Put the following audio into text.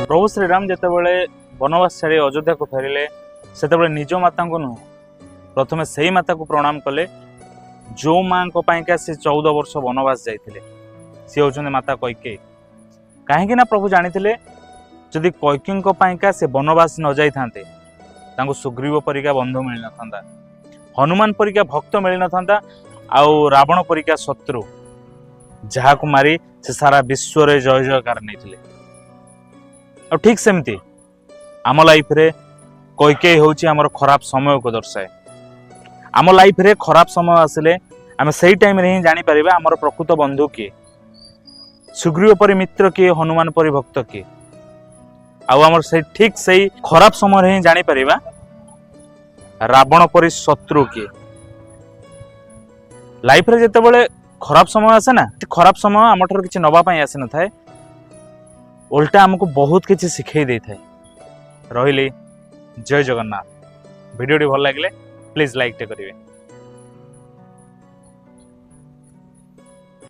प्रभु श्रीराम जितेबाला वनवास छाड़ी अयोध्या को फेरिले से निज माता को नुह प्रथम से ही माता को प्रणाम कले जो माँ को पाइका से 14 वर्ष वनवास जाते सी हूँ माता कैकेयी। कहीं प्रभु जानी जदि कैकेयी पाइका से वनवास न जाई थांते तांको सुग्रीव परिका बंधु मिल न हनुमान परिका भक्त मिल न आउ रावण परिका शत्रु जहा को मारी से सारा विश्व रे जय जयकार नहीं। और ठीक सेमती आम लाइफ रे कैकेयी होची हमर खराब समय को दर्शाए। आम लाइफ रे खराब समय आसिले आम से टाइम रे ही जानी परिबा हमर प्रकृत बंधु किए, सुग्रीव परि मित्र किए, हनुमान परि भक्त किए। आउ हमर से ठीक सही खराब समय रे ही जानी परिबा रावण परि शत्रु किए। लाइफ रे जते बेले खराब समय आसे ना, खराब समय आम ठार किछि नबा पई आसे न थाए, उल्टा हमको बहुत किछि सिखै दै थाए। रहिले जय जगन्नाथ। वीडियो भल लगे प्लीज लाइक टे करिवे।